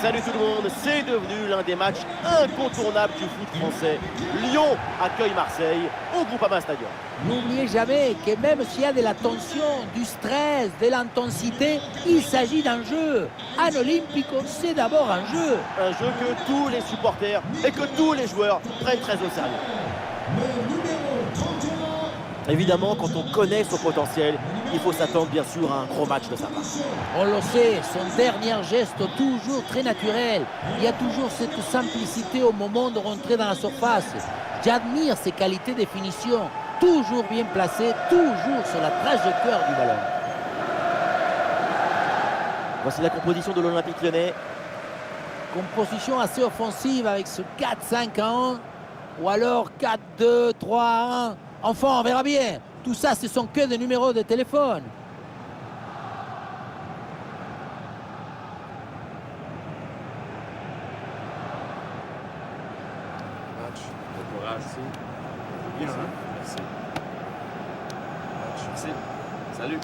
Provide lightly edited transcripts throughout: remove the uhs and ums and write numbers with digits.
Salut tout le monde, c'est devenu l'un des matchs incontournables du foot français. Lyon accueille Marseille au Groupama Stadium. N'oubliez jamais que même s'il y a de la tension, du stress, de l'intensité, il s'agit d'un jeu. Un Olympico, c'est d'abord un jeu. Un jeu que tous les supporters et que tous les joueurs prennent très au sérieux. Évidemment, quand on connaît son potentiel, il faut s'attendre bien sûr à un gros match de sa part. On le sait, son dernier geste toujours très naturel. Il y a toujours cette simplicité au moment de rentrer dans la surface. J'admire ses qualités de finition. Toujours bien placé, toujours sur la trajectoire du ballon. Voici la composition de l'Olympique Lyonnais. Composition assez offensive avec ce 4-5-1 ou alors 4-2-3-1. Enfin, on verra bien. Tout ça, ce sont que des numéros de téléphone. Match, bon courage. Bien, hein? Merci. Merci. Salut.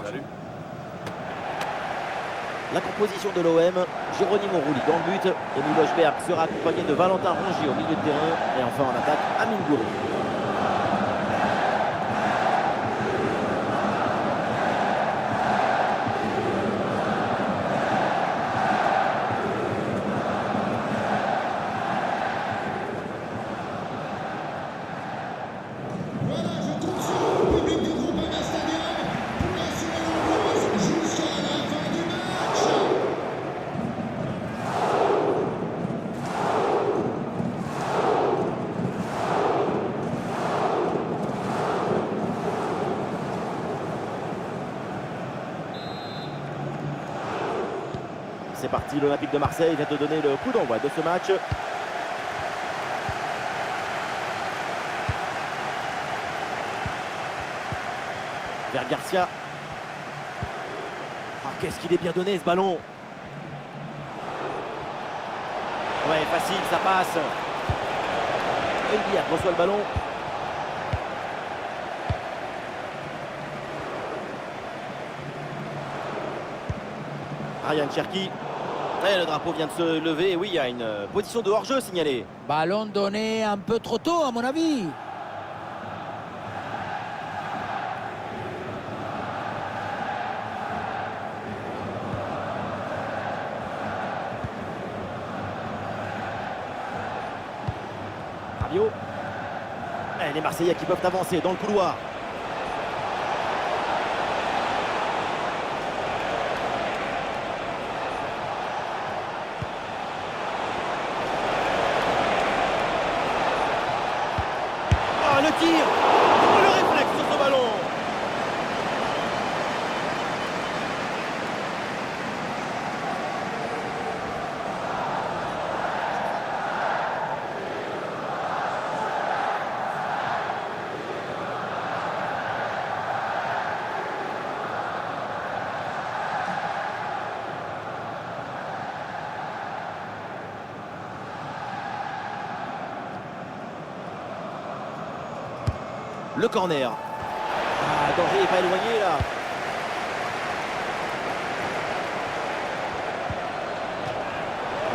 Salut. La composition de l'OM, Geronimo Rulli dans le but, et Miloš Berg sera accompagné de Valentin Rongier au milieu de terrain, et enfin en attaque, Amine Gouiri. C'est parti, l'Olympique de Marseille vient de donner le coup d'envoi de ce match. Vers Garcia. Ah, qu'est-ce qu'il est bien donné ce ballon. Ouais, facile, ça passe. Elbiak reçoit le ballon. Ryan Cherki. Et le drapeau vient de se lever. Oui, il y a une position de hors-jeu signalée. Ballon donné un peu trop tôt, à mon avis. Rabiot. Et les Marseillais qui peuvent avancer dans le couloir. Le tir, le réflexe sur ce ballon. Le corner. Ah, danger n'est pas éloigné là.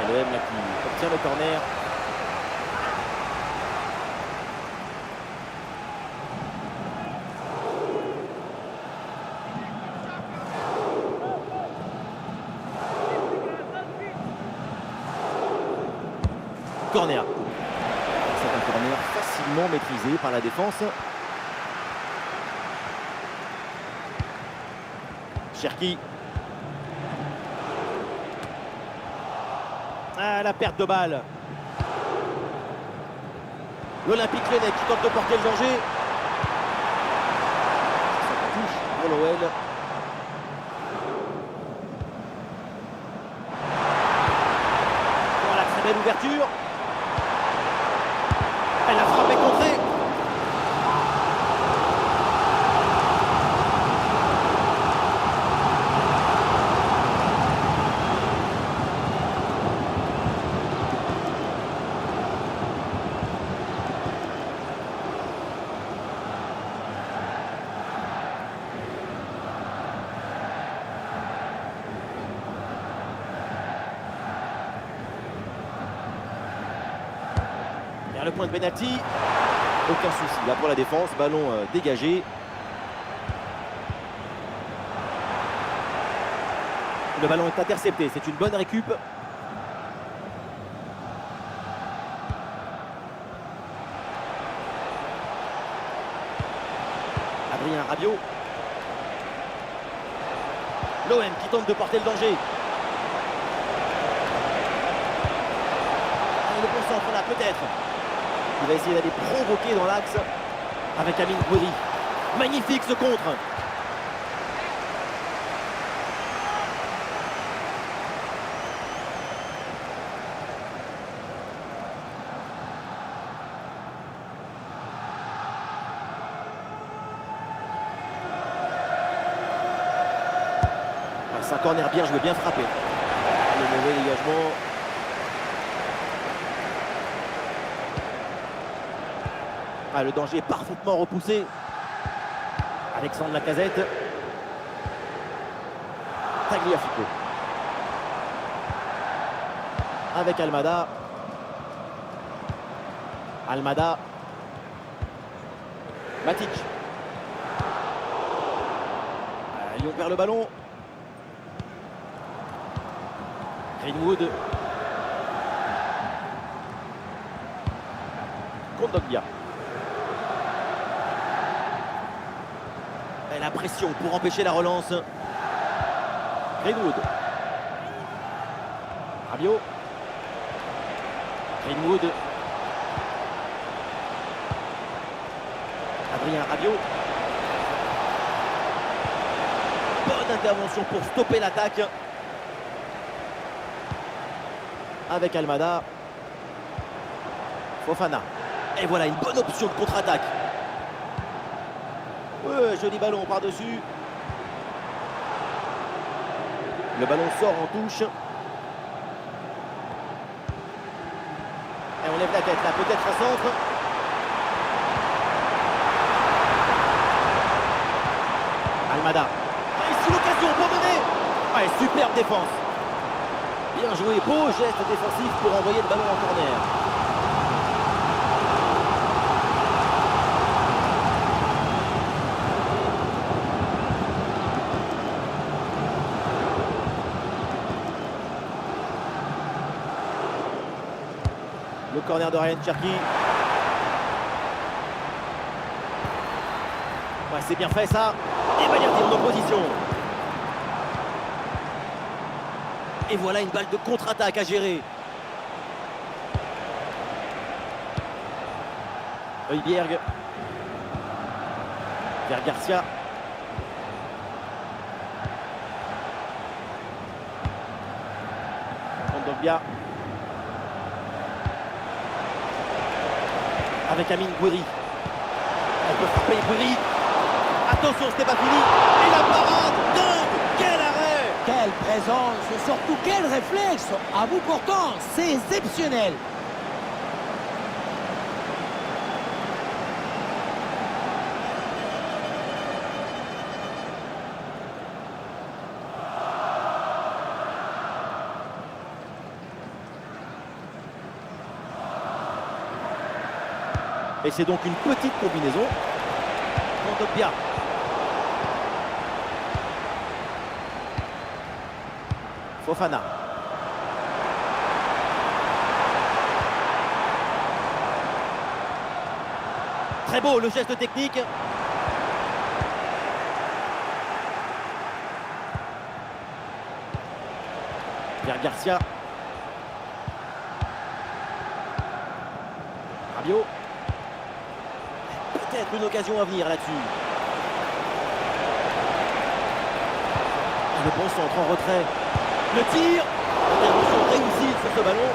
Et le M là qui obtient le corner. Corner. C'est un corner facilement maîtrisé par la défense. Cherki. Ah, la perte de balle. L'Olympique Lyonnais qui tente de porter le danger. Ça touche pour l'OL. Voilà, très belle ouverture. Elle a frappé contrée. Vers le point de pénalty. Aucun souci là pour la défense. Ballon dégagé. Le ballon est intercepté. C'est une bonne récup. Adrien Rabiot. L'OM qui tente de porter le danger. Le bon centre là peut-être. Il va essayer d'aller provoquer dans l'axe avec Amine Gouiri. Magnifique ce contre. C'est un corner bien joué, bien frappé. Le mauvais dégagement. Ah, le danger est parfaitement repoussé. Alexandre Lacazette. Tagliafico. Avec Almada. Almada. Matic. Lyon perd le ballon. Greenwood. Kondogbia. Et la pression pour empêcher la relance. Greenwood. Rabiot. Greenwood. Adrien Rabiot. Bonne intervention pour stopper l'attaque. Avec Almada. Fofana. Et voilà une bonne option de contre-attaque. Ouais, joli ballon par-dessus. Le ballon sort en touche. Et on lève la tête là, peut-être un centre. Almada. Ah, ici l'occasion pour mener. Ah, superbe défense. Bien joué, beau geste défensif pour envoyer le ballon en corner. Le corner de Ryan Cherki. Ouais, c'est bien fait ça. Et Balerdi en opposition. Et voilà une balle de contre-attaque à gérer. Højbjerg. Vers Garcia. Kondogbia. Avec Amine Gouiri. Elle peut frapper Gouiri. Attention, ce n'est pas fini. Et la parade dingue. Quel arrêt! Quelle présence et surtout quel réflexe à bout portant, c'est exceptionnel. Et c'est donc une petite combinaison. Kondogbia. Fofana. Très beau le geste technique. Vers Garcia. Rabiot. Peut-être une occasion à venir là-dessus. Le bon centre en retrait. Le tir. Intervention réussie sur ce ballon.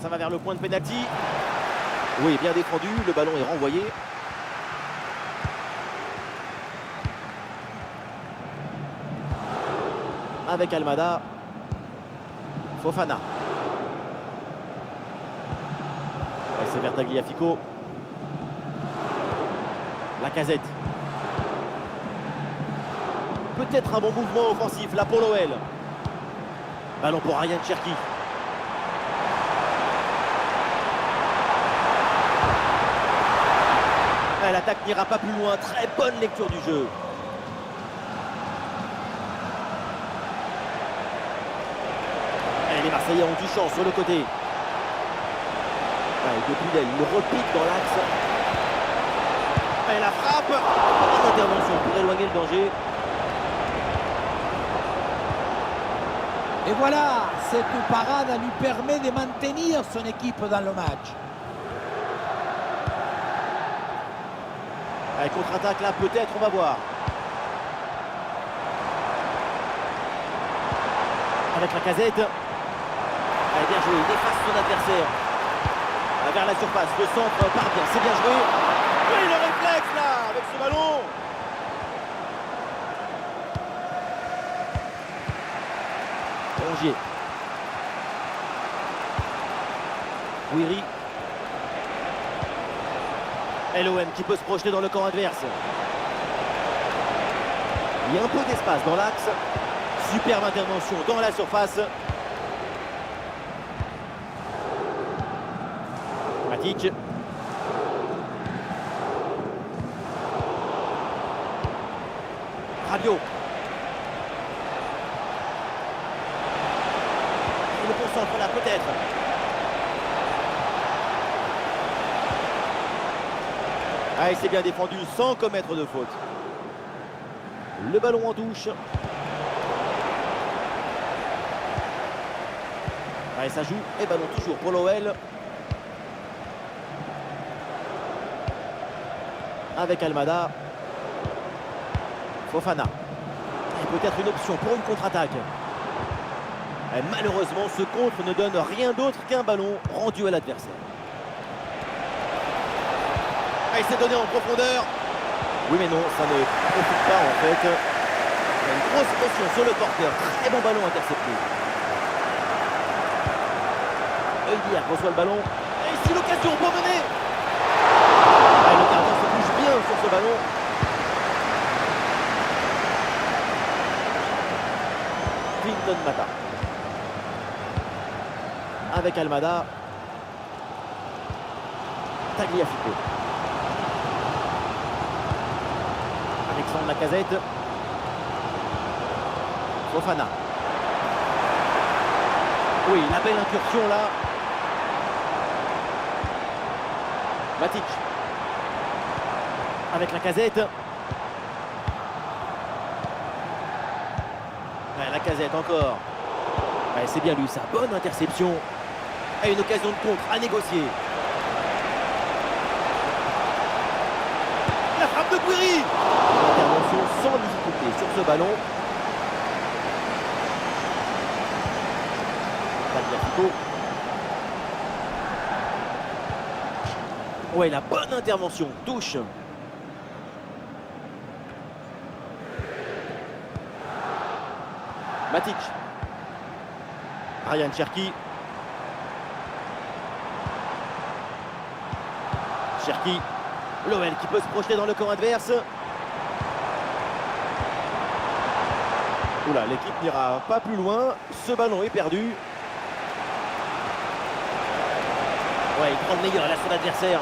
Ça va vers le point de pénalty. Oui, bien défendu. Le ballon est renvoyé. avec Almada. Fofana. Et c'est vers Tagliafico. Lacazette. Peut-être un bon mouvement offensif là pour l'OL. Ballon pour Ryan Cherki. L'attaque n'ira pas plus loin. Très bonne lecture du jeu. Et les Marseillais ont du champ sur le côté. Depuis là, il repique dans l'axe. Et la frappe. Bonne intervention pour éloigner le danger. Et voilà, cette parade lui permet de maintenir son équipe dans le match. Allez, contre-attaque là, peut-être, on va voir. Avec Lacazette. Allez, bien joué, il efface son adversaire. Vers la surface, le centre part bien, c'est bien joué. Oui, le réflexe là, avec ce ballon. Rongier. Ouiri. LOM qui peut se projeter dans le camp adverse. Il y a un peu d'espace dans l'axe. Superbe intervention dans la surface. Matic. Rabiot. Il le concentre là peut-être. Ah, il s'est bien défendu sans commettre de faute. Le ballon en touche. Ah, et ça joue. Et ballon toujours pour l'OL. Avec Almada. Fofana. Et peut-être une option pour une contre-attaque. Malheureusement, ce contre ne donne rien d'autre qu'un ballon rendu à l'adversaire. Il s'est donné en profondeur. Oui mais non, ça ne profite pas en fait. Il y a une grosse pression sur le porteur. Très bon ballon intercepté. Eudier reçoit le ballon. Et ici l'occasion pour mener. Le gardien se bouge bien sur ce ballon. Clinton Mata. Avec Almada. Tagliafico. Alexandre Lacazette. Fofana. Oui, la belle incursion là. Matic. Avec Lacazette. Ouais, Lacazette encore. Ouais, c'est bien lui, sa bonne interception. Et une occasion de contre à négocier. La frappe de Ouiri. Intervention sans difficulté sur ce ballon. Tagliafico. Ouais, la bonne intervention. Touche. Matic. Ryan Cherki. Cherki. L'OL qui peut se projeter dans le camp adverse. Oula, l'équipe n'ira pas plus loin. Ce ballon est perdu. Ouais, il prend le meilleur là son adversaire.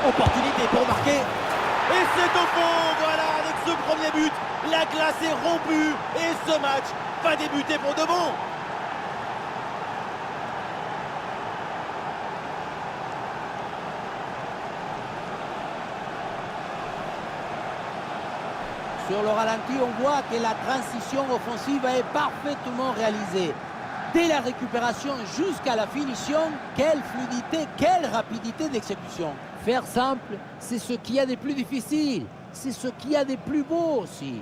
Opportunité pour marquer. Et c'est au fond. Voilà, avec ce premier but, la glace est rompue. Et ce match va débuter pour de bon. Sur le ralenti, on voit que la transition offensive est parfaitement réalisée. Dès la récupération jusqu'à la finition, quelle fluidité, quelle rapidité d'exécution. Faire simple, c'est ce qu'il y a de plus difficile. C'est ce qu'il y a de plus beau aussi.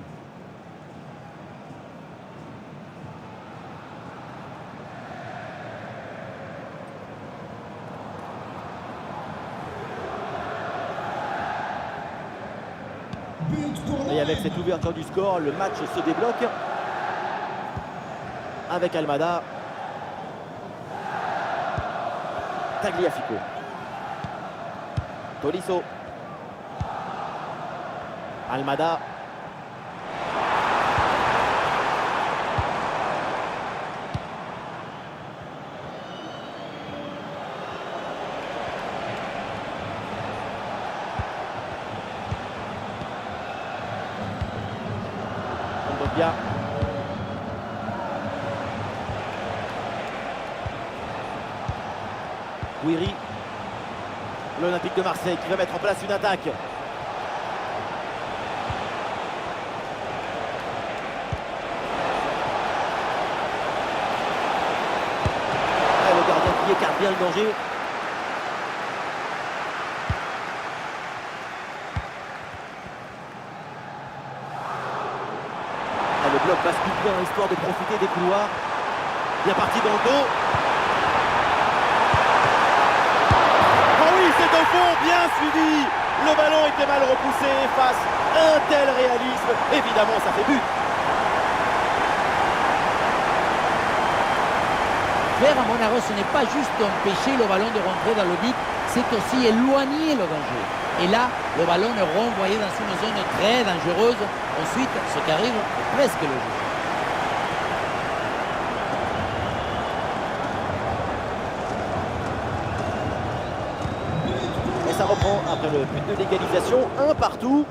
Et avec cette ouverture du score, le match se débloque. avec Almada. Tagliafico. Tolisso. Almada. Kondogbia. Guiri. L'Olympique de Marseille qui va mettre en place une attaque. Et le gardien qui écarte bien le danger. Et le bloc bascule bien histoire de profiter des couloirs. Bien parti dans le dos. C'est au fond, bien suivi. Le ballon était mal repoussé face à un tel réalisme. Évidemment, ça fait but. Faire à Monaro, ce n'est pas juste empêcher le ballon de rentrer dans le but, c'est aussi éloigner le danger. Et là, le ballon est renvoyé dans une zone très dangereuse. Ensuite, ce qui arrive est presque logique. Ça reprend après le but de l'égalisation, un partout.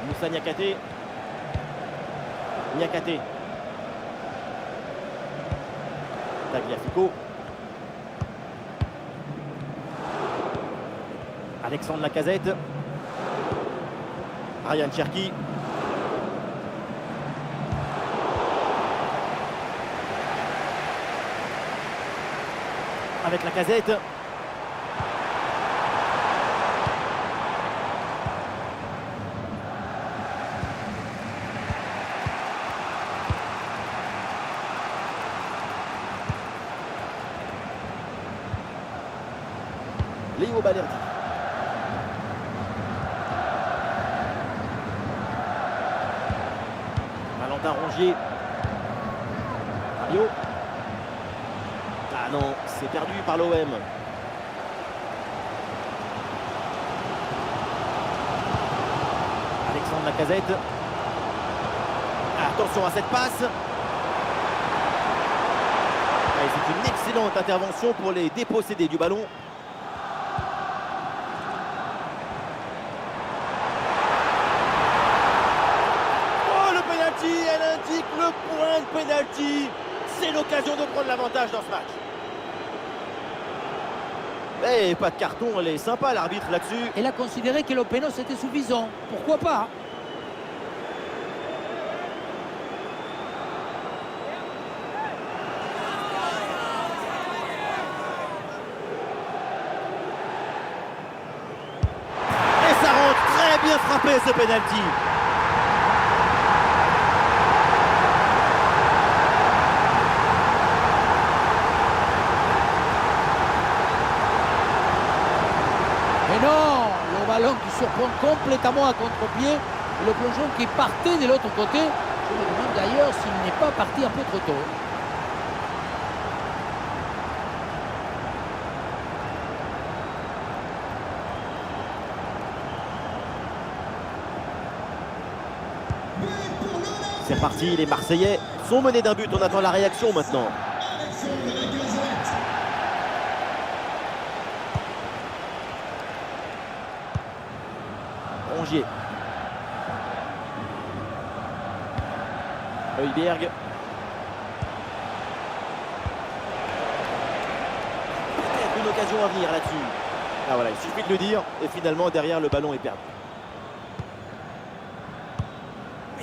Moussa Niakate. Niakate. Tagliafico. Alexandre Lacazette. Ryan Cherki. Avec Lacazette. Léo Balerdi. Valentin Rongier. Mario. Ah non, c'est perdu par l'OM. Alexandre Lacazette. Attention à cette passe. C'est une excellente intervention pour les dépossédés du ballon. Oh, le penalty, elle indique le point de penalty. C'est l'occasion de prendre l'avantage dans ce match. Eh, pas de carton, elle est sympa l'arbitre là-dessus. Elle a considéré que le péno c'était suffisant. Pourquoi pas? Et ça rentre, très bien frappé ce penalty. Mais non, le ballon qui surprend complètement à contre-pied, le plongeon qui partait de l'autre côté. Je me demande d'ailleurs s'il n'est pas parti un peu trop tôt. C'est reparti, les Marseillais sont menés d'un but, on attend la réaction maintenant. Rongier. Højbjerg. Peut-être une occasion à venir là-dessus. Ah voilà, il suffit de le dire et finalement derrière le ballon est perdu.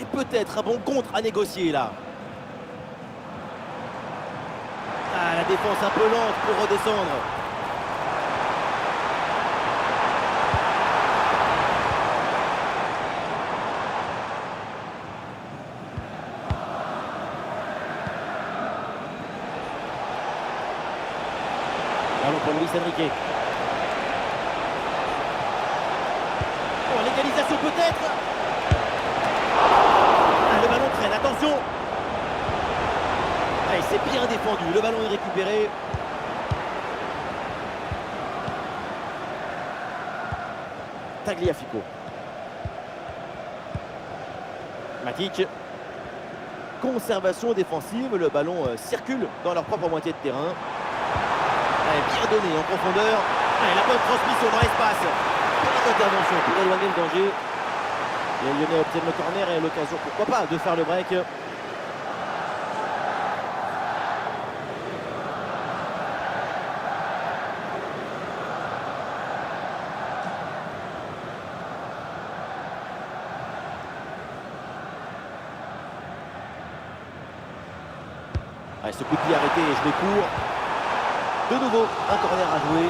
Et peut-être un bon contre à négocier là. Ah, la défense un peu lente pour redescendre. Ballon pour Luis Enrique. peut-être. Ah, le ballon traîne, attention. Ah, c'est bien défendu, le ballon est récupéré. Tagliafico. Matic. Conservation défensive, le ballon circule dans leur propre moitié de terrain. Bien donné en profondeur. La bonne transmission dans l'espace. Bonne intervention pour éloigner le danger. Les Lyonnais obtiennent le corner et l'occasion, pourquoi pas, de faire le break. Allez, ce coup de pied arrêté et je vais court. De nouveau, un corner à jouer.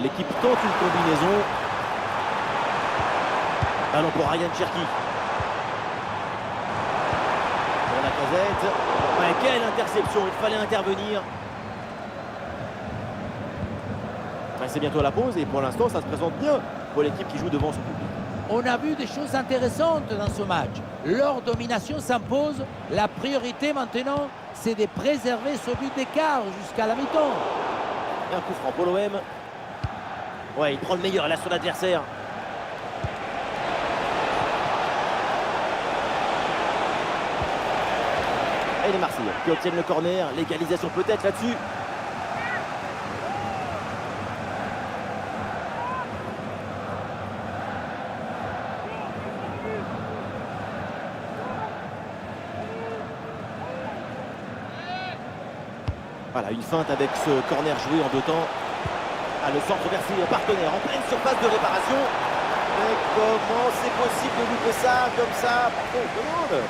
L'équipe tente une combinaison. Ballon pour Ryan Cherki. Pour la Lacazette. Ouais, quelle interception, il fallait intervenir. Ouais, c'est bientôt la pause et pour l'instant ça se présente bien pour l'équipe qui joue devant son public. On a vu des choses intéressantes dans ce match. Leur domination s'impose. La priorité maintenant, c'est de préserver ce but d'écart jusqu'à la mi-temps. Et un coup franc pour l'OM. Ouais, il prend le meilleur là sur l'adversaire. Et les Marseillais qui obtiennent le corner. L'égalisation peut-être là-dessus. Voilà, une feinte avec ce corner joué en deux temps. Ah, le centre vers ses partenaires en pleine surface de réparation. Mais comment c'est possible de louper ça comme ça? Bon, demande.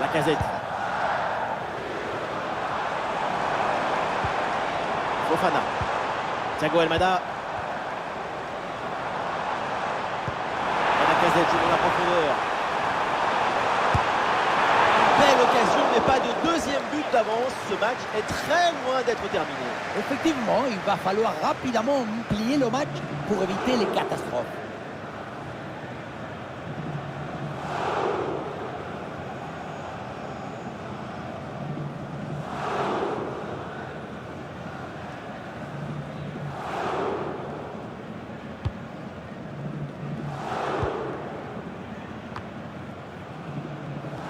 Lacazette. Fofana. Thiago Almada. Lacazette joue dans la profondeur. Belle occasion, mais pas de deuxième but d'avance. Ce match est très loin d'être terminé. Effectivement, il va falloir rapidement plier le match pour éviter les catastrophes.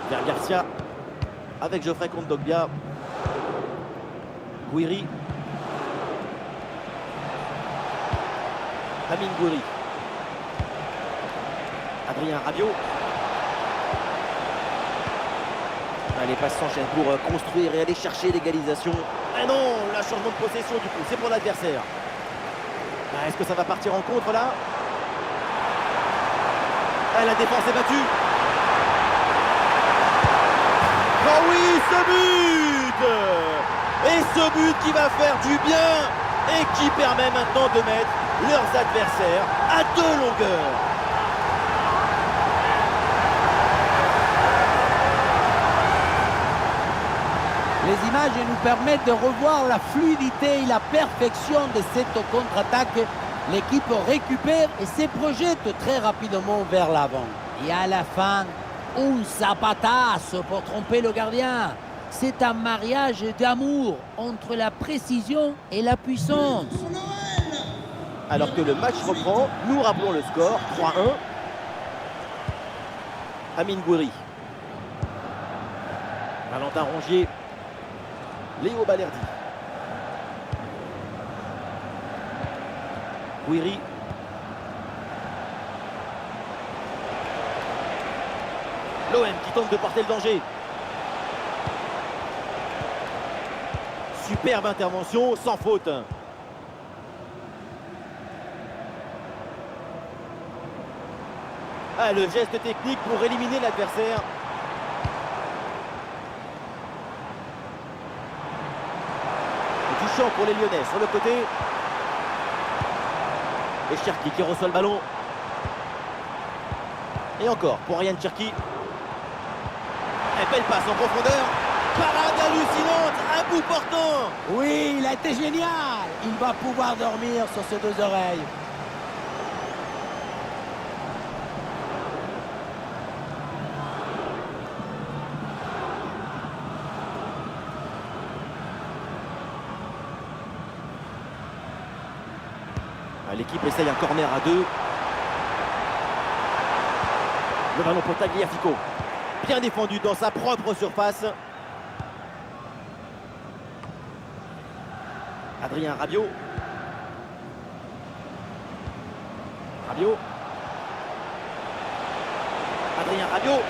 Vers Garcia avec Geoffrey Kondogbia. Gouiri. Amine Gouiri. Adrien Rabiot. Les passes s'enchaînent pour construire et aller chercher l'égalisation. Ah non, la changement de possession du coup, c'est pour l'adversaire. Est-ce que ça va partir en contre là? La défense est battue. Oh oui, ce but! Et ce but qui va faire du bien et qui permet maintenant de mettre leurs adversaires à deux longueurs. Les images nous permettent de revoir la fluidité et la perfection de cette contre-attaque. L'équipe récupère et se projette très rapidement vers l'avant. Et à la fin, un zapatazo pour tromper le gardien. C'est un mariage d'amour entre la précision et la puissance. Alors que le match reprend, nous rappelons le score, 3-1. Amine Gouiri. Valentin Rongier. Léo Balerdi. Gouiri. L'OM qui tente de porter le danger. Superbe intervention, sans faute. Ah, le geste technique pour éliminer l'adversaire. Touchant pour les Lyonnais sur le côté. Et Cherki qui reçoit le ballon. Et encore pour Ryan Cherki. Et belle passe en profondeur. Parade hallucinante, à bout portant. Oui, il a été génial. Il va pouvoir dormir sur ses deux oreilles. L'équipe essaye un corner à 2. Le ballon pour Tagliafico. Bien défendu dans sa propre surface. Adrien Rabiot. Rabiot. Adrien Rabiot.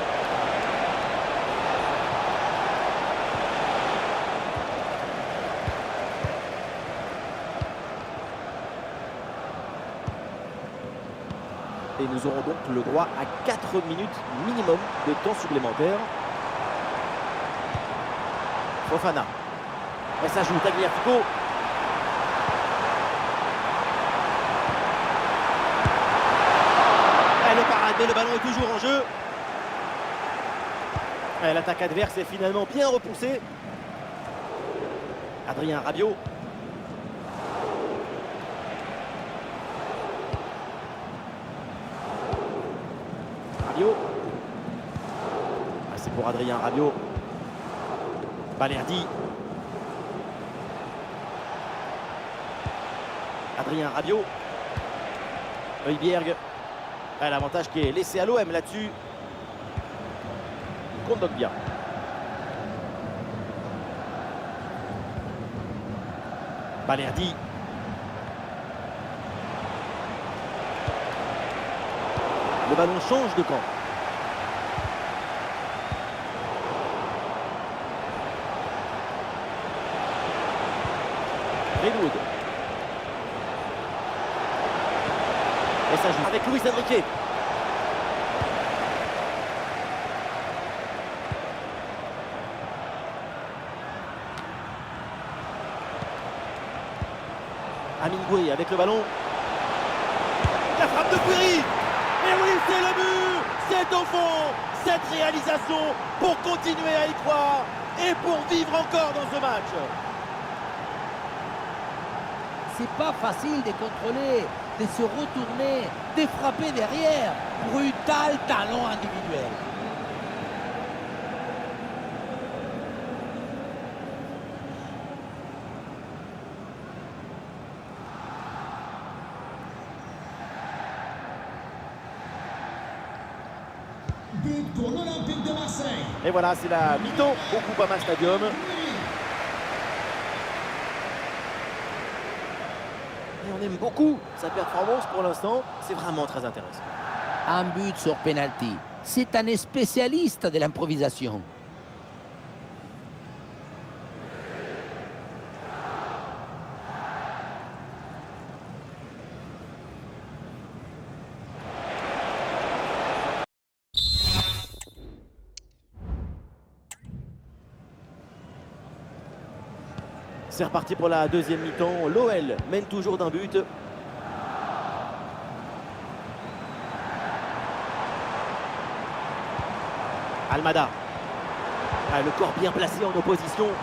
Et nous aurons donc le droit à 4 minutes minimum de temps supplémentaire. Fofana. Et ça joue Tagliafico. Et le parade, mais le ballon est toujours en jeu. Et l'attaque adverse est finalement bien repoussée. Adrien Rabiot. C'est pour Adrien Rabiot. Balerdi. Adrien Rabiot. Højbjerg. L'avantage qui est laissé à l'OM là-dessus. Kondogbia. Balerdi. Le ballon change de camp. Greenwood. Et ça joue avec Luis Enrique. Amine Gouiri avec le ballon. La frappe de Gouiri. Et oui, c'est le but. C'est au fond. Cette réalisation pour continuer à y croire et pour vivre encore dans ce match. C'est pas facile de contrôler, de se retourner, de frapper derrière. Brutal talent individuel. But pour l'Olympique de Marseille. Et voilà, c'est la mi-temps au Groupama Stadium. Et on aime beaucoup sa performance pour l'instant. C'est vraiment très intéressant. Un but sur penalty. C'est un spécialiste de l'improvisation. C'est reparti pour la deuxième mi-temps. L'OL mène toujours d'un but. Almada. Ah, le corps bien placé en opposition. Oh,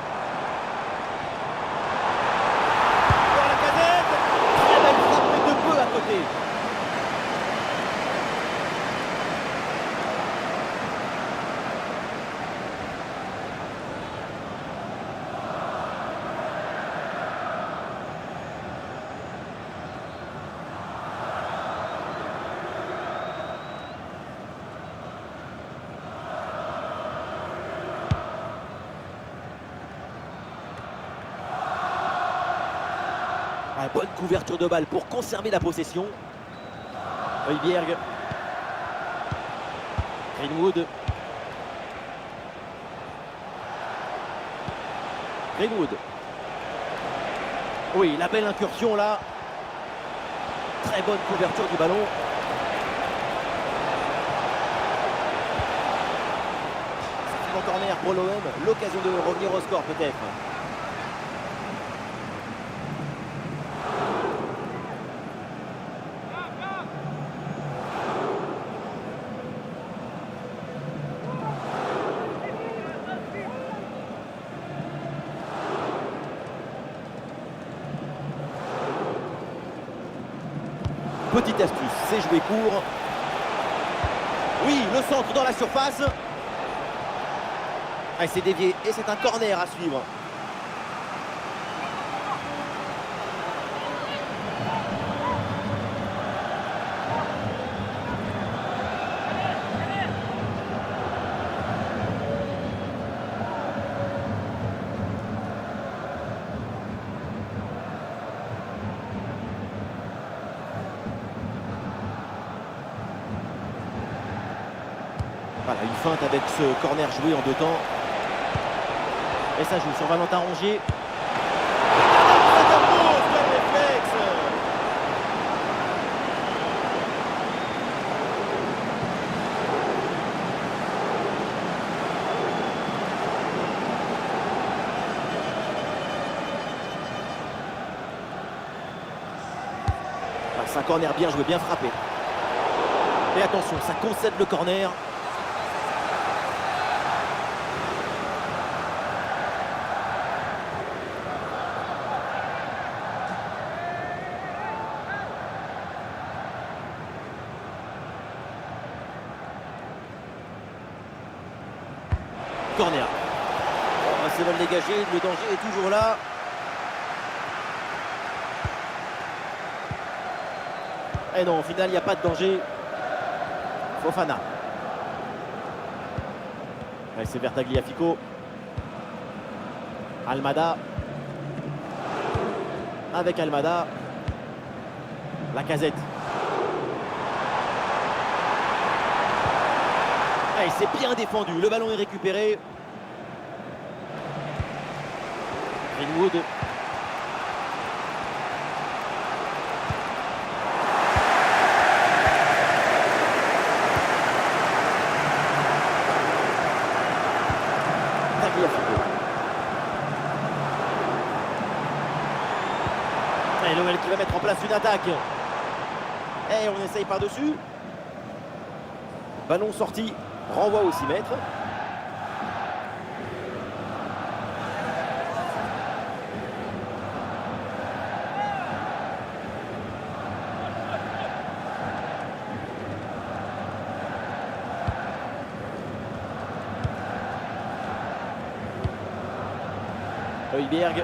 la casette. Très belle frappe, mais de peu à côté. Ah, bonne couverture de balle pour conserver la possession. Højbjerg. Greenwood. Greenwood. Oui, la belle incursion là. Très bonne couverture du ballon. corner pour l'OM, l'occasion de revenir au score peut-être. Petite astuce, c'est joué court. Oui, le centre dans la surface. Ah, c'est dévié et c'est un corner à suivre. Voilà, une feinte avec ce corner joué en 2 temps. Et ça joue sur Valentin Rongier. Quel réflexe! Ah, c'est un corner bien joué, bien frappé. Et attention, ça concède le corner. Corner. C'est mal dégagé, le danger est toujours là. Et non, au final, il n'y a pas de danger. Fofana. Et c'est vers Tagliafico. Almada. Avec Almada. Lacazette. Et c'est bien défendu, le ballon est récupéré. Greenwood. Tagliafico. Et l'OL qui va mettre en place une attaque. Et on essaye par-dessus. Ballon sorti. Renvoi au 6 mètres. Højbjerg.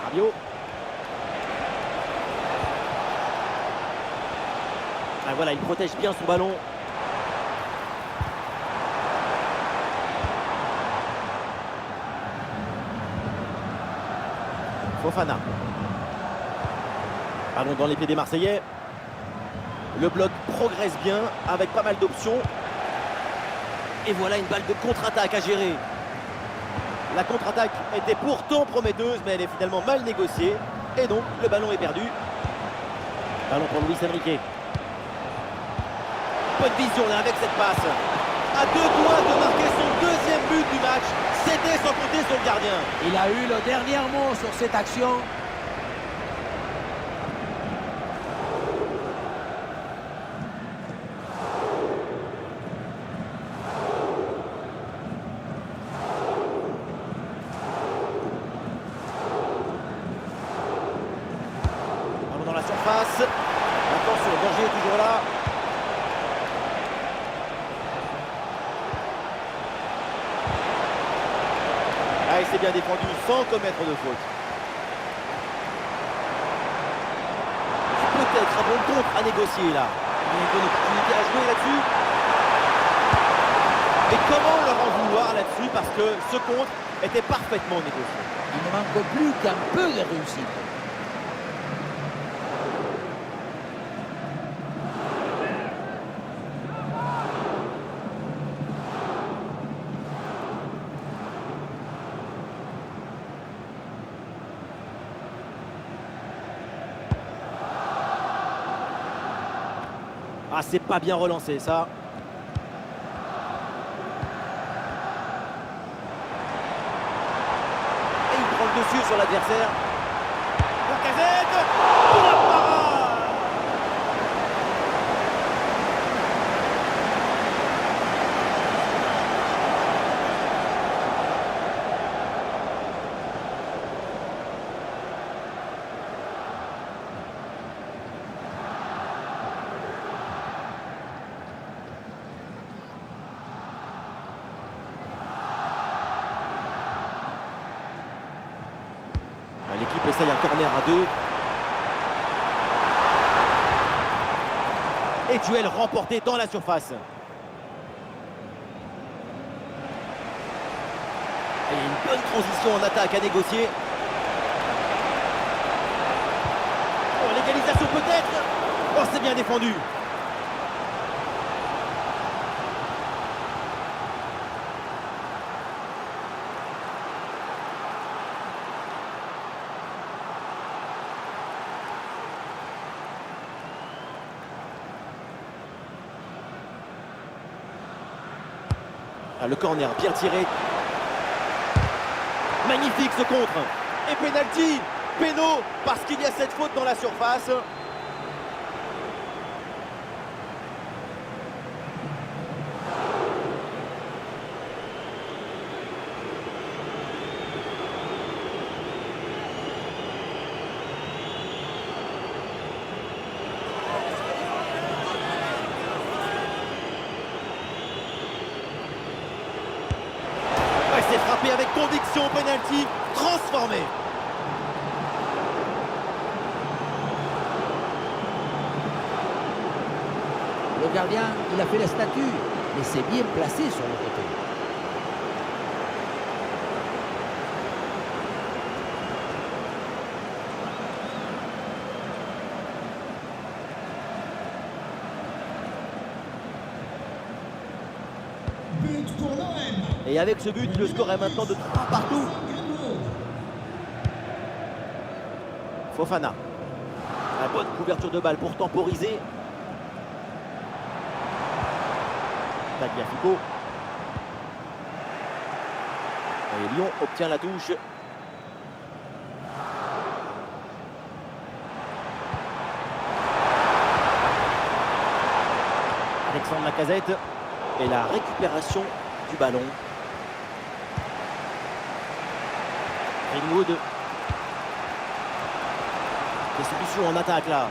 Rabiot. Ah, voilà, il protège bien son ballon. Fofana. Ballon dans les pieds des Marseillais. Le bloc progresse bien avec pas mal d'options. Et voilà une balle de contre-attaque à gérer. La contre-attaque était pourtant prometteuse, mais elle est finalement mal négociée. Et donc, le ballon est perdu. Ballon pour Luis Enrique. Bonne vision là avec cette passe. À 2 doigts de marquer son 2e but du match. C'était sans compter sur le gardien. Il a eu le dernier mot sur cette action. Ballon dans la surface. Attention, le danger est toujours là. Ah, il s'est bien défendu sans commettre de faute. Peut-être un bon contre à négocier là. Une bonne opportunité à jouer là-dessus. Mais comment leur en vouloir là-dessus, parce que ce contre était parfaitement négocié. Il ne manque plus qu'un peu de réussite. Ah, c'est pas bien relancé ça. Et il prend le dessus sur l'adversaire. Lacazette pour la parade. L'équipe essaye un corner à 2. Et duel remporté dans la surface. Et une bonne transition en attaque à négocier. Oh, l'égalisation peut-être. Oh, c'est bien défendu. Ah, le corner bien tiré. Magnifique ce contre. Et penalty. Péno parce qu'il y a cette faute dans la surface. C'est frappé avec conviction au penalty, transformé. Le gardien, il a fait la statue, mais c'est bien placé sur le côté. But pour l'OM. Et avec ce but, le score est maintenant de 3 partout. Fofana. La bonne couverture de balle pour temporiser. Tagliafico. Et Lyon obtient la touche. Alexandre Lacazette. Et la récupération du ballon. Greenwood. Des solutions en attaque là.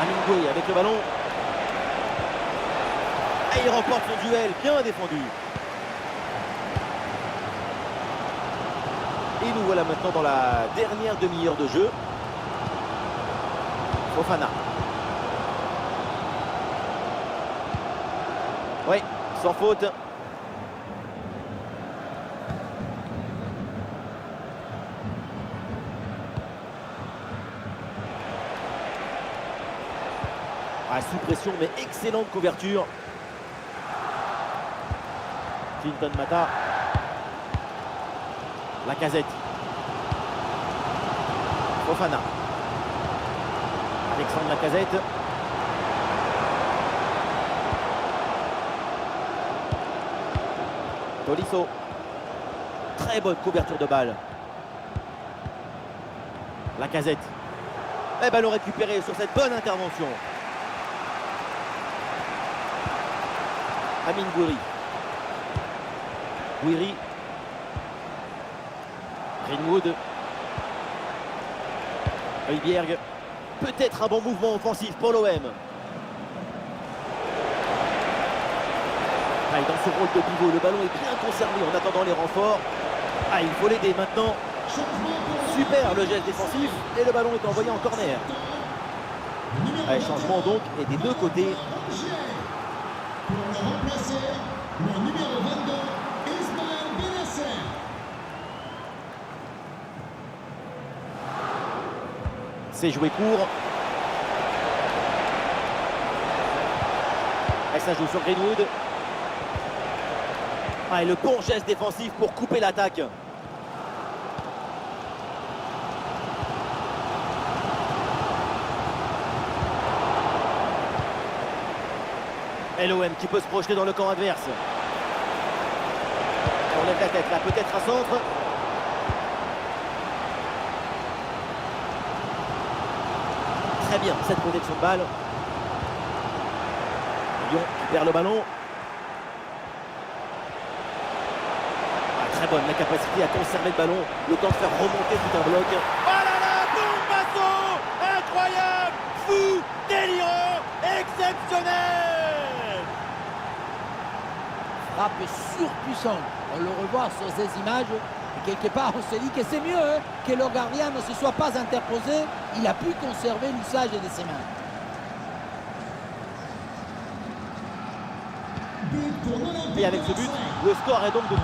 Amin avec le ballon. Et il remporte son duel, bien défendu. Et nous voilà maintenant dans la dernière demi-heure de jeu. Fofana. Oui, sans faute. Ah, sous pression, mais excellente couverture. Clinton Mata. Lacazette. Fofana. Alexandre Lacazette. Tolisso. Très bonne couverture de balle. Lacazette. Et ballon récupéré sur cette bonne intervention. Amine Gouiri. Gouiri. Greenwood. Højbjerg. Peut-être un bon mouvement offensif pour l'OM. Ah, et dans ce rôle de pivot, le ballon est bien conservé en attendant les renforts. Ah, il faut l'aider maintenant. Super le geste défensif et le ballon est envoyé en corner. Ah, changement donc et des deux côtés. Pour le remplacer, le numéro 22, Ismaël Benasser. C'est joué court. Et ça joue sur Greenwood. Ah, et le bon geste défensif pour couper l'attaque. Et l'OM qui peut se projeter dans le camp adverse. On lève la tête là, peut-être un centre. Très bien, cette protection de balle. Lyon qui perd le ballon. Très bonne la capacité à conserver le ballon, le temps de faire remonter tout un bloc. Oh là là, Bombasso, incroyable, fou, délirant, exceptionnel. Frappe surpuissante. On le revoit sur ces images. Et quelque part, on se dit que c'est mieux que le gardien ne se soit pas interposé. Il a pu conserver l'usage de ses mains. But pour l'Olympique Et avec ce but, le score est donc de 4-3.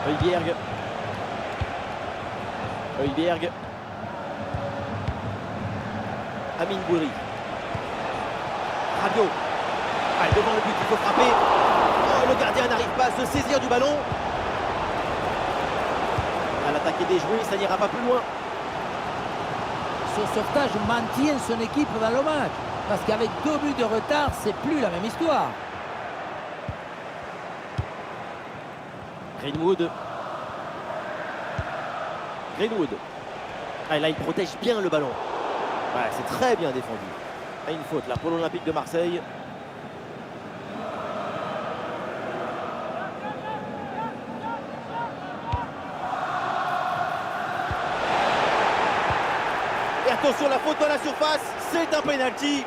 Adrien Rabiot. Højbjerg. Amine Gouiri. Rabiot. Allez, devant le but, il faut frapper. Oh, le gardien n'arrive pas à se saisir du ballon. À l'attaque est déjouée, ça n'ira pas plus loin. Ce sauvetage maintient son équipe dans le match. Parce qu'avec 2 buts de retard, c'est plus la même histoire. Greenwood. Ah, là, il protège bien le ballon. Ouais, c'est très bien défendu. Ah, une faute là pour l'Olympique de Marseille. Et attention, la faute dans la surface, c'est un penalty.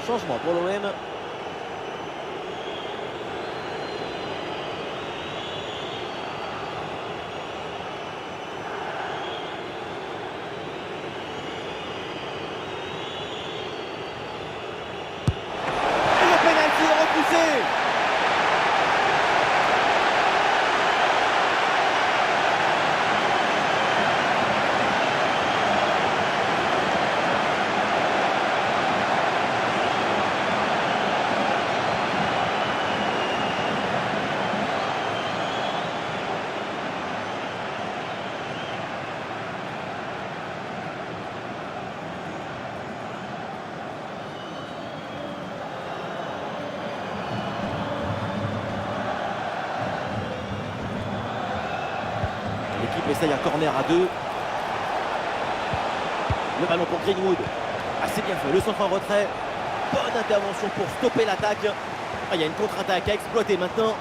Changement pour l'OM. Et le pénalty est repoussé. L'équipe essaye un corner à 2. Le ballon pour Greenwood. Assez bien fait. Le centre en retrait. Bonne intervention pour stopper l'attaque. Ah, il y a une contre-attaque à exploiter maintenant.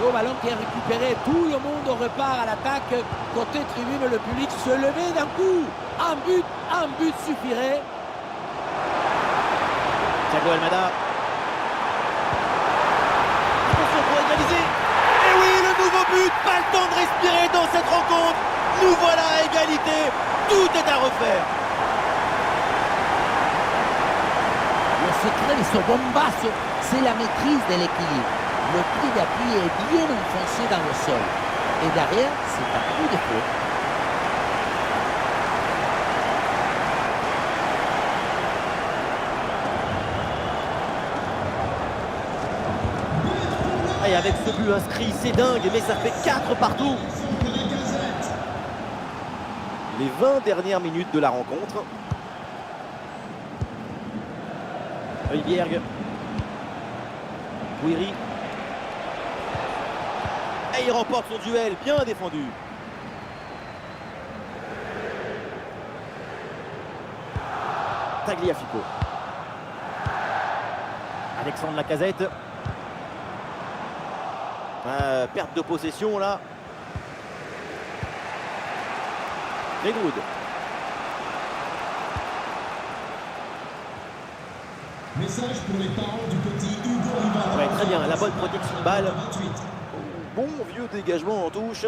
Le ballon qui est récupéré. Tout le monde repart à l'attaque. Côté tribune, le public se levait d'un coup. Un but suffirait. Thiago Almada. Attention pour égaliser. Et oui, le nouveau but. Pas le temps de respirer dans cette rencontre. Nous voilà à égalité. Tout est à refaire. Le secret de ce Bombasso, c'est la maîtrise de l'équilibre. Le pied d'appui est bien enfoncé dans le sol. Et derrière, c'est un coup de feu. Et avec ce but inscrit, c'est dingue, mais ça fait 4 partout. Les 20 dernières minutes de la rencontre. Højbjerg. Gouiri. Et il remporte son duel, bien défendu. Tagliafico. Alexandre Lacazette. Perte de possession là. Greenwood. Message pour les parents du petit Hugo Rivard. Ouais, très bien, la bonne protection de balle. 28. Bon vieux dégagement en touche.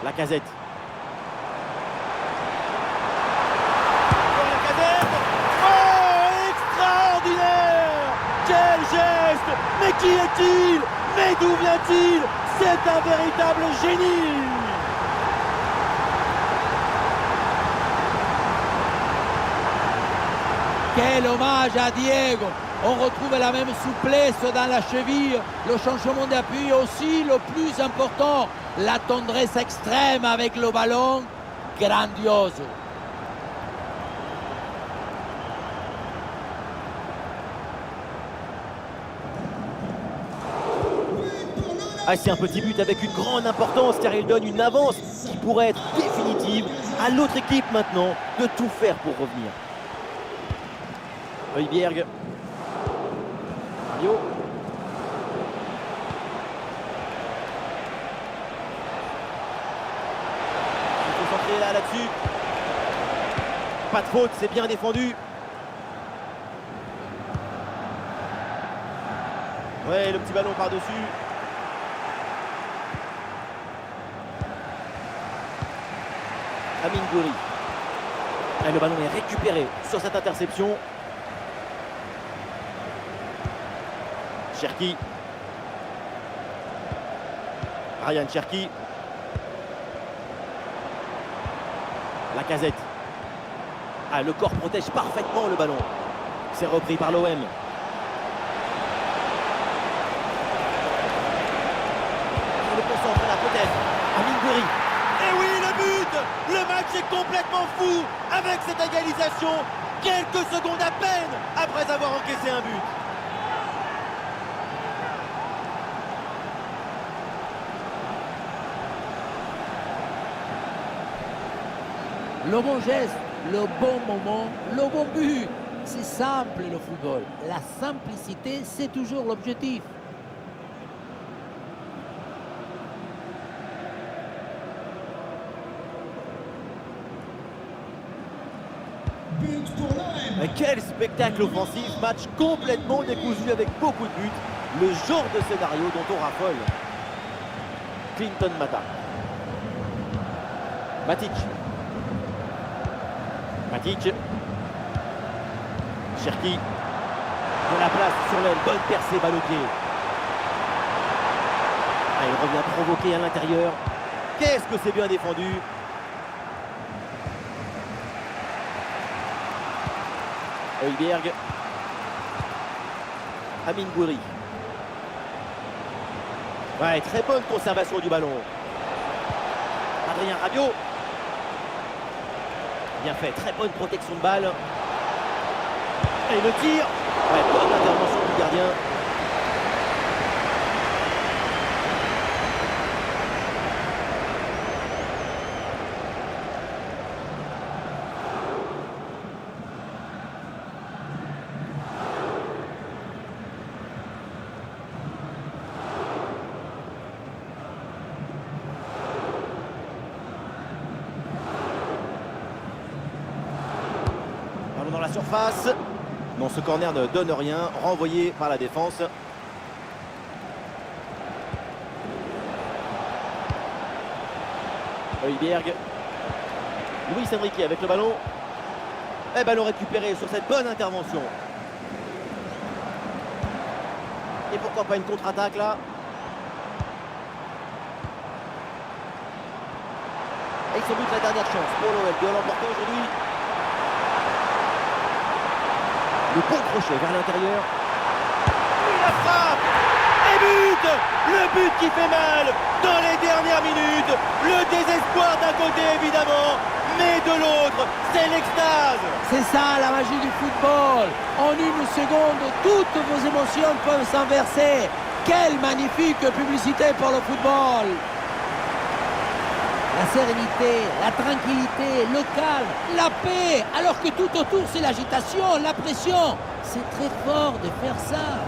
Lacazette. Lacazette. Oh, extraordinaire! Quel geste! Mais qui est-il? Mais d'où vient-il? C'est un véritable génie! Quel hommage à Diego! On retrouve la même souplesse dans la cheville, le changement d'appui aussi, le plus important, la tendresse extrême avec le ballon, grandiose. Ah, c'est un petit but avec une grande importance car il donne une avance qui pourrait être définitive. À l'autre équipe maintenant de tout faire pour revenir. Højbjerg. Rabiot. Il faut centrer là-dessus. Pas de faute, c'est bien défendu. Ouais, le petit ballon par-dessus. Amine Gouiri. Et le ballon est récupéré sur cette interception. Cherki. Ryan Cherki. Lacazette. Ah, le corps protège parfaitement le ballon. C'est repris par l'OM. Le concentre là peut-être. Amine Gouiri. Et oui, le but! Le match est complètement fou avec cette égalisation. Quelques secondes à peine après avoir encaissé un but. Le bon geste, le bon moment, le bon but. C'est simple le football. La simplicité, c'est toujours l'objectif. But pour l'OM. Mais quel spectacle offensif, match complètement décousu avec beaucoup de buts. Le genre de scénario dont on raffole. Clinton Mata. Matic. Matic. Cherki. De la place sur l'aile, bonne percée, balle au pied. Ah, il revient provoquer à l'intérieur. Qu'est-ce que c'est bien défendu. Højbjerg. Amine Gouiri. Ouais, très bonne conservation du ballon. Adrien Rabiot. Bien fait, très bonne protection de balle. Et le tir. Ouais, bonne intervention du gardien. Ballon dans la surface. Non, ce corner ne donne rien. Renvoyé par la défense. Højbjerg. Luis Enrique avec le ballon. Et ballon récupéré sur cette bonne intervention. Et pourquoi pas une contre-attaque là. Et sans doute la dernière chance pour l'OL de l'emporter aujourd'hui. Le bon crochet vers l'intérieur. Et la frappe. Et but. Le but qui fait mal dans les dernières minutes. Le désespoir d'un côté évidemment, mais de l'autre, c'est l'extase. C'est ça la magie du football. En une seconde, toutes vos émotions peuvent s'inverser. Quelle magnifique publicité pour le football. La sérénité, la tranquillité, le calme, la paix, alors que tout autour c'est l'agitation, la pression. C'est très fort de faire ça.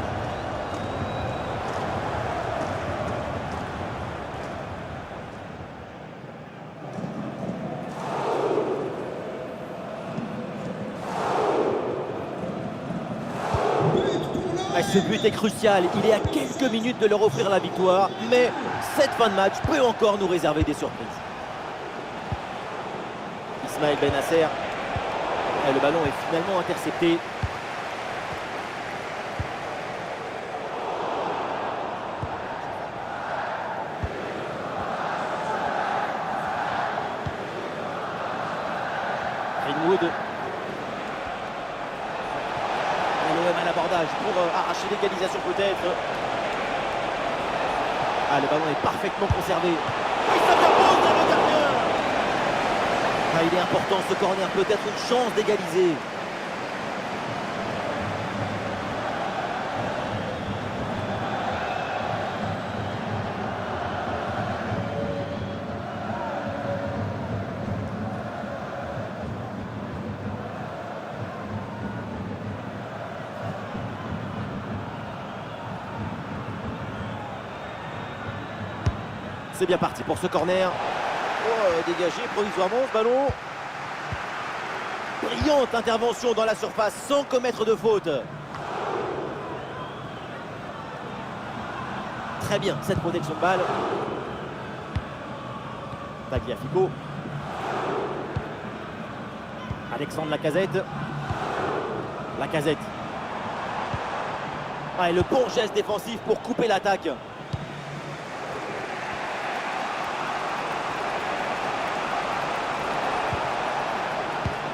Ce but est crucial, il est à quelques minutes de leur offrir la victoire, mais cette fin de match peut encore nous réserver des surprises. Ismaël Benasser. Et le ballon est finalement intercepté. Greenwood. L'OM à l'abordage pour arracher l'égalisation peut-être. Ah, le ballon est parfaitement conservé. Il s'interpose dans le gardien. Ah, il est important ce corner, peut-être une chance d'égaliser. C'est bien parti pour ce corner. Oh, dégagé provisoirement ce ballon. Brillante intervention dans la surface sans commettre de faute. Très bien cette protection de balle. Tagliafico. Alexandre Lacazette. Lacazette. Ah, et le bon geste défensif pour couper l'attaque.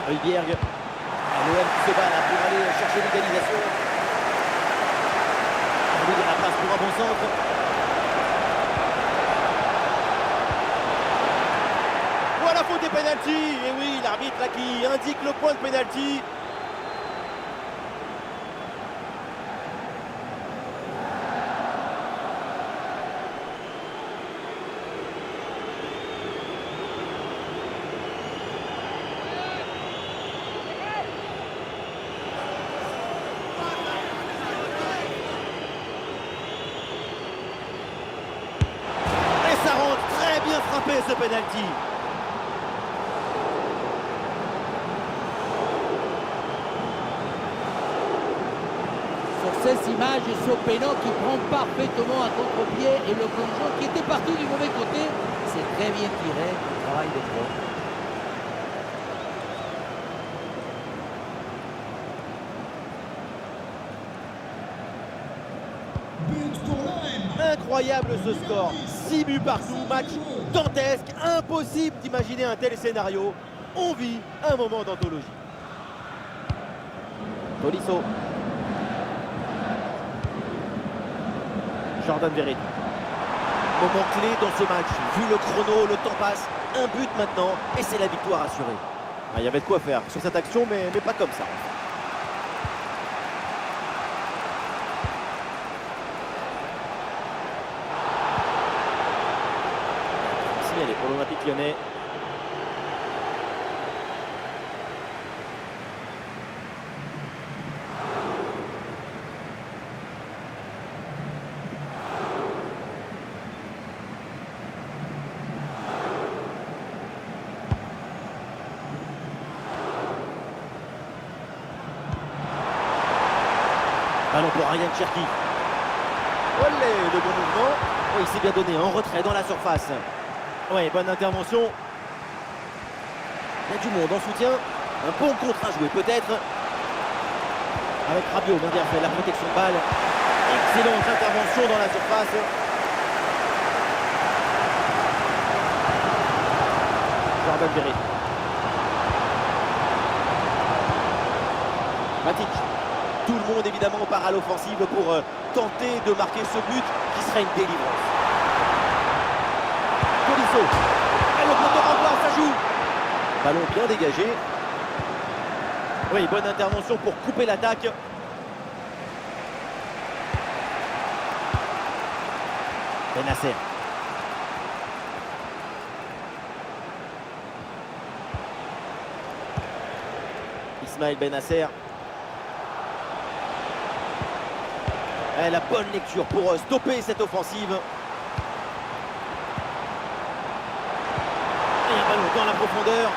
Højbjerg. L'OM qui se bat là pour aller chercher l'égalisation. Il y a la place pour un bon centre. Voilà, faute et pénalty. Et oui, l'arbitre là qui indique le point de pénalty. Frappé ce penalty. Sur ces images, Sopeno qui prend parfaitement à contre-pied et le plongeon qui était parti du mauvais côté, c'est très bien tiré, le travail de pro. But pour l'OM. Incroyable ce score, 6 buts partout, match dantesque, impossible d'imaginer un tel scénario. On vit un moment d'anthologie. Tolisso. Jordan Verret. Moment clé dans ce match, vu le chrono, le temps passe, un but maintenant et c'est la victoire assurée. Ah, il y avait de quoi faire sur cette action, mais pas comme ça. Signalé pour l'Olympique Lyonnais. Ballon pour Ryan Cherki. Olé, le bon mouvement. Oui, il s'est bien donné en retrait dans la surface. Oui, bonne intervention. Il y a du monde en soutien. Un bon contre à jouer peut-être. Avec Rabiot, bien fait la protection de balle. Excellente intervention dans la surface. Jordan Verret. Matic. Tout le monde évidemment part à l'offensive pour tenter de marquer ce but qui serait une délivrance. Tolisso. Et le poteau renvoie, ça joue. Ballon bien dégagé. Oui, bonne intervention pour couper l'attaque. Benasser. Ismaël Benasser. Et la bonne lecture pour stopper cette offensive. Et un ballon dans la profondeur.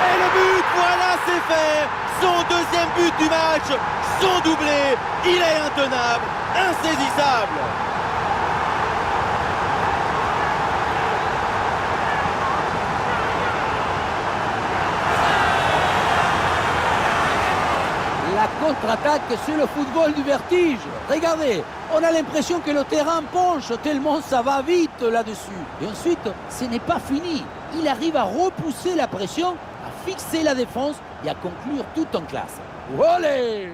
Et le but, voilà, c'est fait. Son deuxième but du match, son doublé. Il est intenable, insaisissable. La contre-attaque, c'est le football du vertige. Regardez, on a l'impression que le terrain penche tellement ça va vite là-dessus. Et ensuite, ce n'est pas fini. Il arrive à repousser la pression, à fixer la défense et à conclure tout en classe. Olé!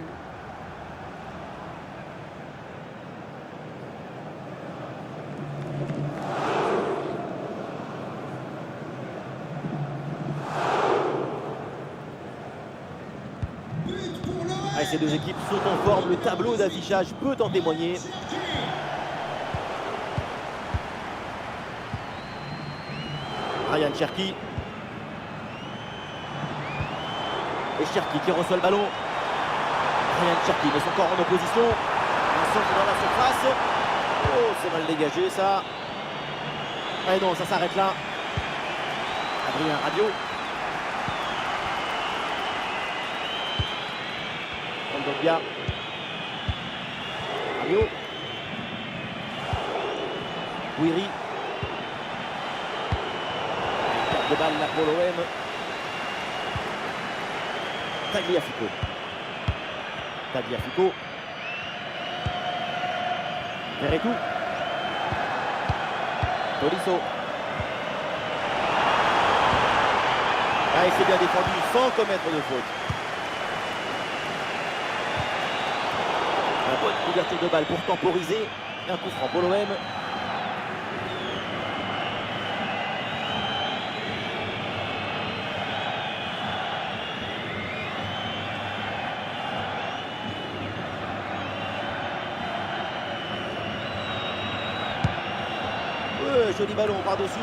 Allez, ces deux équipes sont en forme, le tableau d'affichage peut en témoigner. Ryan Cherki. Et Cherki qui reçoit le ballon. Ryan Cherki met son corps en opposition. Un centre dans la surface. Oh, c'est mal dégagé ça. Ah non, ça s'arrête là. Adrien Rabiot. Kondogbia. Rabiot. Guiri. Perte de balle là pour l'OM. Tagliafico. Tagliafico. Verretou. Tolisso. Ah, il s'est bien défendu sans commettre de faute. Une bonne couverture de balle pour temporiser. Un coup franc pour l'OM. Joli ballon par-dessus.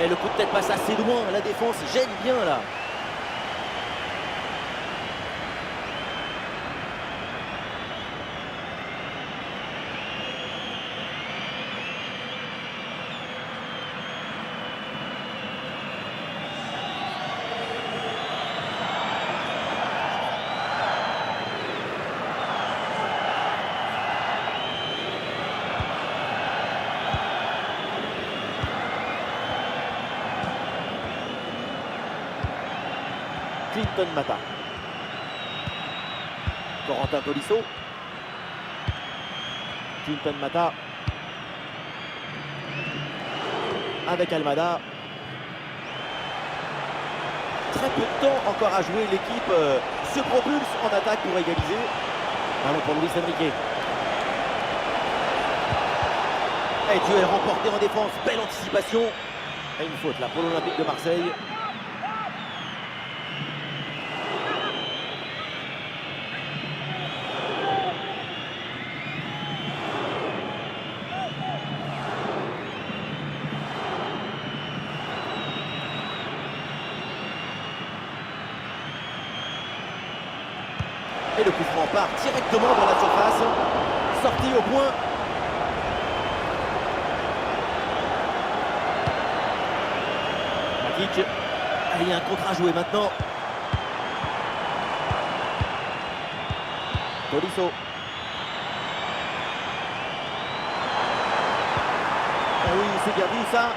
Et le coup de tête passe assez loin. La défense gêne bien là. Clinton Mata. Corentin Tolisso. Clinton Mata. Avec Almada. Très peu de temps encore à jouer. L'équipe se propulse en attaque pour égaliser. Ballon pour Luis Enrique. Et duel remporté en défense. Belle anticipation. Et une faute là pour l'Olympique de Marseille. Et le coup franc part directement dans la surface. Sorti au point. Matic. Il y a un contre à jouer maintenant. Tolisso. Ah oui, c'est bien vu ça.